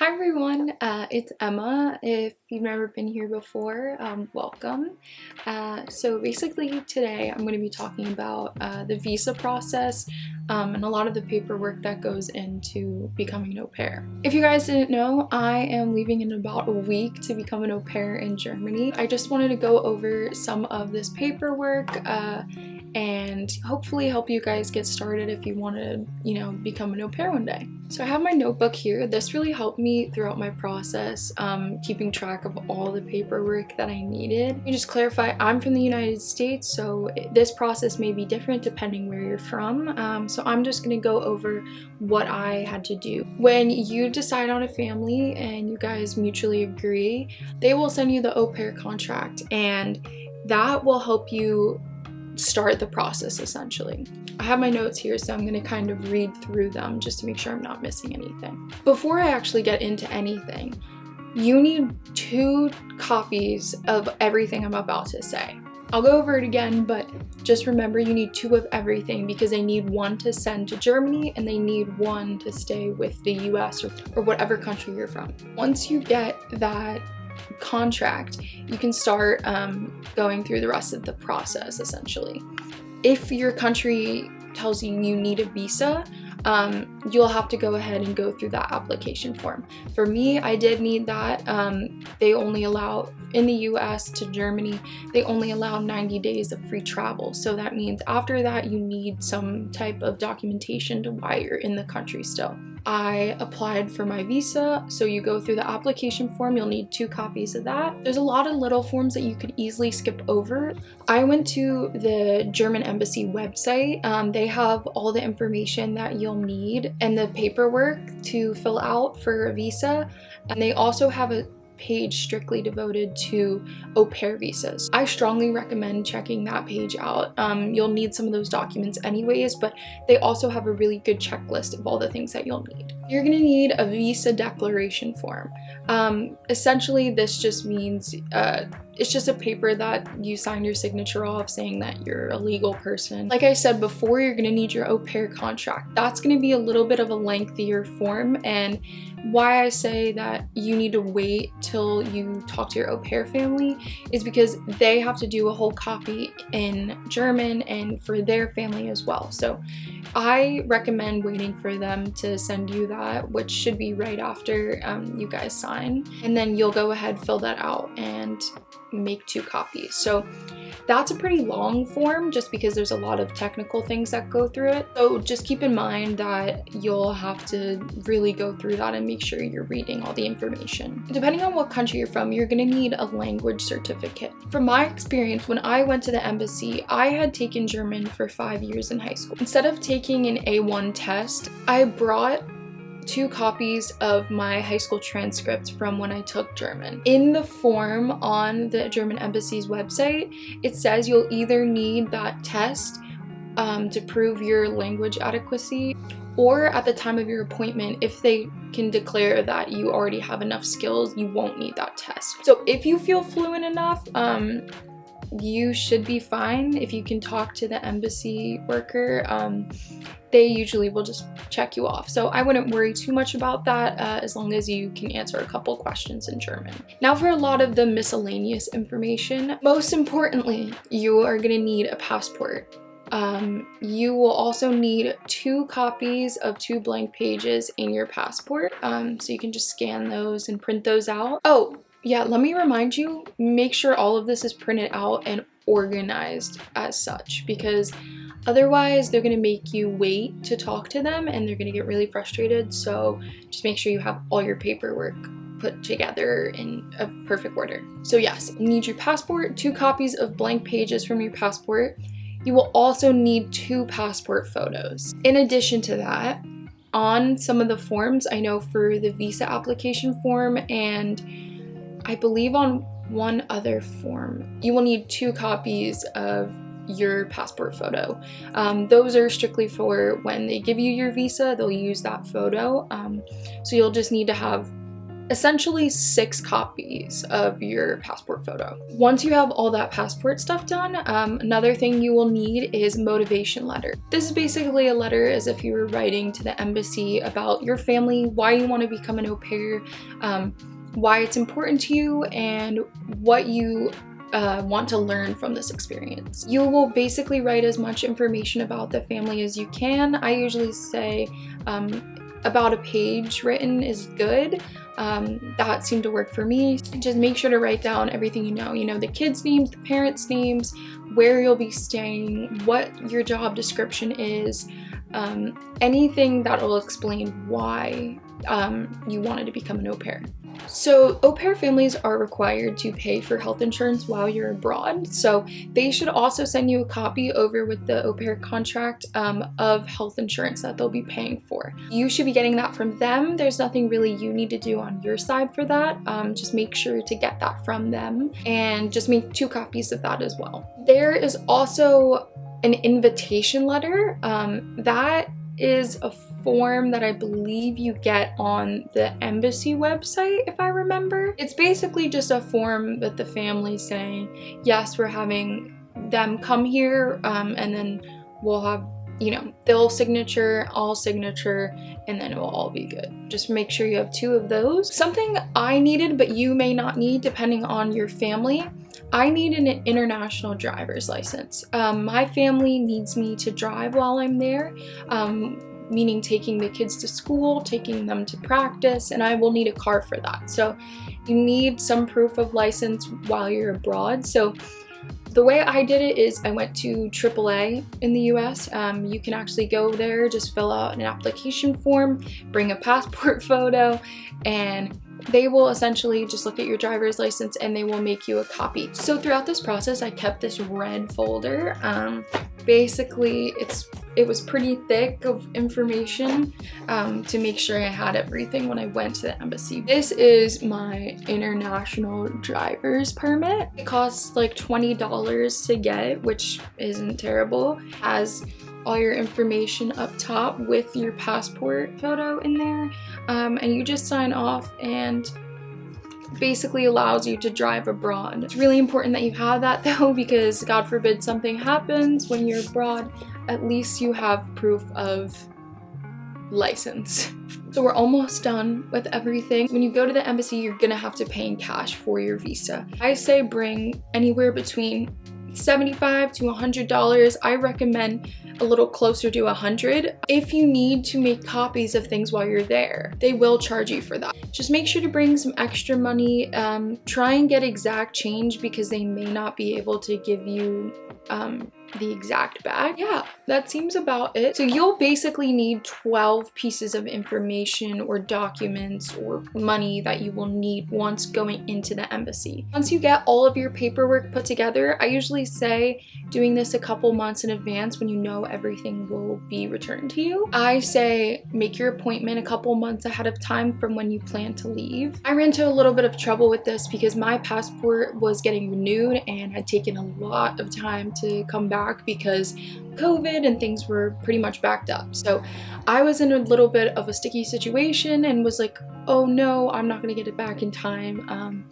Hi everyone, it's Emma. If you've never been here before, welcome. So basically today I'm going to be talking about the visa process and a lot of the paperwork that goes into becoming an au pair. If you guys didn't know, I am leaving in about a week to become an au pair in Germany. I just wanted to go over some of this paperwork and hopefully help you guys get started if you want to, become an au pair one day. So I have my notebook here. This really helped me throughout my process, keeping track of all the paperwork that I needed. Let me just clarify, I'm from the United States, so this process may be different depending where you're from. So I'm just going to go over what I had to do. When you decide on a family and you guys mutually agree, they will send you the au pair contract, and that will help you start the process essentially. I have my notes here, so I'm going to kind of read through them just to make sure I'm not missing anything. Before I actually get into anything, you need 2 copies of everything I'm about to say. I'll go over it again, but just remember you need 2 of everything because they need 1 to send to Germany and they need 1 to stay with the US or whatever country you're from. Once you get that contract, you can start going through the rest of the process essentially. If your country tells you you need a visa, you'll have to go ahead and go through that application form. For me, I did need that. They only allow, in the US to Germany, they only allow 90 days of free travel. So that means after that, you need some type of documentation to why you're in the country still. I applied for my visa, so you go through the application form. You'll need 2 copies of that. There's a lot of little forms that you could easily skip over. I went to the German embassy website. They have all the information that you'll need and the paperwork to fill out for a visa, and they also have a page strictly devoted to au pair visas. I strongly recommend checking that page out. You'll need some of those documents anyways, but they also have a really good checklist of all the things that you'll need. You're gonna need a visa declaration form. Essentially, this just means it's just a paper that you sign your signature off saying that you're a legal person. Like I said before, you're gonna need your au pair contract. That's gonna be a little bit of a lengthier form, and why I say that you need to wait till you talk to your au pair family is because they have to do a whole copy in German and for their family as well. So I recommend waiting for them to send you that, which should be right after you guys sign, and then you'll go ahead, fill that out, and make 2 copies. So that's a pretty long form just because there's a lot of technical things that go through it. So just keep in mind that you'll have to really go through that and make sure you're reading all the information. Depending on what country you're from, you're gonna need a language certificate. From my experience, when I went to the embassy, I had taken German for 5 years in high school. Instead of taking an A1 test, I brought 2 copies of my high school transcript from when I took German. In the form on the German embassy's website, it says you'll either need that test to prove your language adequacy, or at the time of your appointment, if they can declare that you already have enough skills, you won't need that test. So if you feel fluent enough, you should be fine. If you can talk to the embassy worker, they usually will just check you off. So I wouldn't worry too much about that as long as you can answer a couple questions in German. Now for a lot of the miscellaneous information, most importantly, you are gonna need a passport. You will also need 2 copies of 2 blank pages in your passport, so you can just scan those and print those out. Oh, yeah, let me remind you, make sure all of this is printed out and organized as such, because otherwise they're going to make you wait to talk to them and they're going to get really frustrated. So just make sure you have all your paperwork put together in a perfect order. So yes, you need your passport, 2 copies of blank pages from your passport. You will also need 2 passport photos. In addition to that, on some of the forms, I know for the visa application form and I believe on one other form, you will need 2 copies of your passport photo. Those are strictly for when they give you your visa, they'll use that photo. So you'll just need to have essentially 6 copies of your passport photo. Once you have all that passport stuff done, another thing you will need is motivation letter. This is basically a letter as if you were writing to the embassy about your family, why you want to become an au pair, why it's important to you, and what you want to learn from this experience. You will basically write as much information about the family as you can. I usually say about a page written is good. That seemed to work for me. Just make sure to write down everything you know, the kids' names, the parents' names, where you'll be staying, what your job description is, anything that will explain why you wanted to become an au pair. So au pair families are required to pay for health insurance while you're abroad, so they should also send you a copy over with the au pair contract of health insurance that they'll be paying for. You should be getting that from them. There's nothing really you need to do on your side for that. Just make sure to get that from them, and just make 2 copies of that as well. There is also an invitation letter. That is a form that I believe you get on the embassy website, if I remember. It's basically just a form that the family's saying, yes, we're having them come here, and then we'll have, they'll signature, I'll signature, and then it will all be good. Just make sure you have 2 of those. Something I needed, but you may not need depending on your family, I need an international driver's license. My family needs me to drive while I'm there, meaning taking the kids to school, taking them to practice, and I will need a car for that. So you need some proof of license while you're abroad. So the way I did it is I went to AAA in the US. You can actually go there, just fill out an application form, bring a passport photo, and they will essentially just look at your driver's license and they will make you a copy. So throughout this process, I kept this red folder. Basically, it was pretty thick of information to make sure I had everything when I went to the embassy. This is my international driver's permit. It costs like $20 to get, which isn't terrible. It has all your information up top with your passport photo in there, and you just sign off, and basically allows you to drive abroad. It's really important that you have that though, because God forbid something happens when you're abroad, at least you have proof of license. So we're almost done with everything. When you go to the embassy, you're gonna have to pay in cash for your visa. I say bring anywhere between $75 to $100. I recommend a little closer to $100. If you need to make copies of things while you're there, they will charge you for that. Just make sure to bring some extra money. Try and get exact change because they may not be able to give you the exact bag. Yeah, that seems about it. So you'll basically need 12 pieces of information or documents or money that you will need once going into the embassy. Once you get all of your paperwork put together, I usually say doing this a couple months in advance when you know everything will be returned to you. I say make your appointment a couple months ahead of time from when you plan to leave. I ran into a little bit of trouble with this because my passport was getting renewed and had taken a lot of time to come back because COVID and things were pretty much backed up. So I was in a little bit of a sticky situation and was like, oh no, I'm not gonna get it back in time.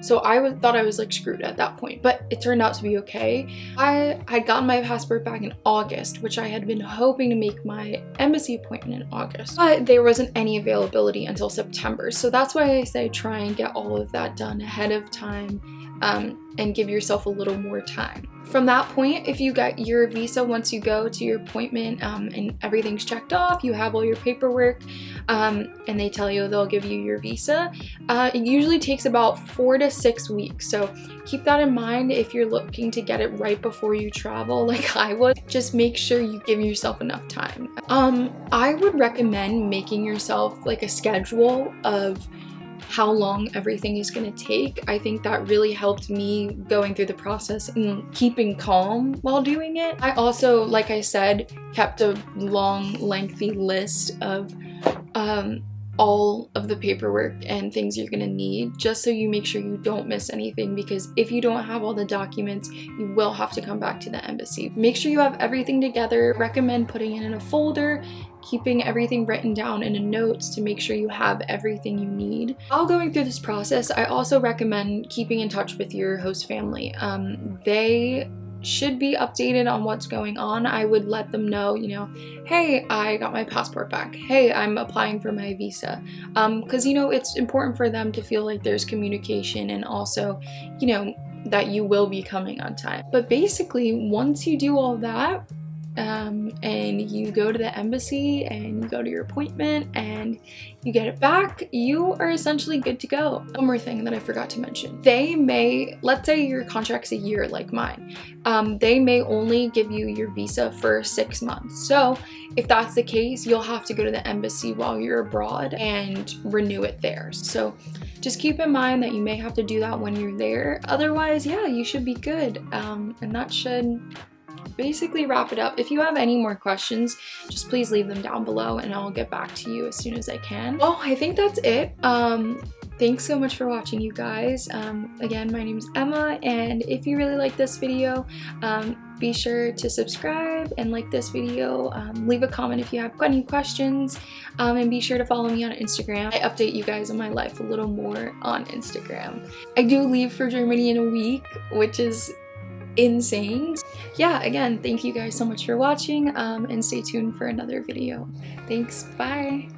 So I thought I was like screwed at that point, but it turned out to be okay. I had gotten my passport back in August, which I had been hoping to make my embassy appointment in August, but there wasn't any availability until September. So that's why I say try and get all of that done ahead of time, and give yourself a little more time. From that point, if you got your visa once you go to your appointment, and everything's checked off, you have all your paperwork, and they tell you they'll give you your visa, it usually takes about 4 to 6 weeks. So keep that in mind if you're looking to get it right before you travel like I would. Just make sure you give yourself enough time. I would recommend making yourself like a schedule of how long everything is going to take. I think that really helped me going through the process and keeping calm while doing it. I also, like I said, kept a long, lengthy list of all of the paperwork and things you're gonna need, just so you make sure you don't miss anything, because if you don't have all the documents, you will have to come back to the embassy. Make sure you have everything together. Recommend putting it in a folder, keeping everything written down in a notes to make sure you have everything you need. While going through this process, I also recommend keeping in touch with your host family. They should be updated on what's going on. I would let them know, you know, hey, I got my passport back. Hey, I'm applying for my visa. Because, you know, it's important for them to feel like there's communication, and also, you know, that you will be coming on time. But basically, once you do all that, and you go to the embassy and you go to your appointment and you get it back, you are essentially good to go. One more thing that I forgot to mention. They may, let's say your contract's a year like mine, they may only give you your visa for 6 months. So if that's the case, you'll have to go to the embassy while you're abroad and renew it there. So just keep in mind that you may have to do that when you're there. Otherwise, yeah, you should be good. And that should basically wrap it up. If you have any more questions, just please leave them down below and I'll get back to you as soon as I can. Well, I think that's it. Thanks so much for watching, you guys. Again, my name's Emma, and if you really like this video, be sure to subscribe and like this video. Leave a comment if you have any questions, and be sure to follow me on Instagram. I update you guys on my life a little more on Instagram. I do leave for Germany in a week, which is insane. Yeah, again, thank you guys so much for watching, and stay tuned for another video. Thanks, bye!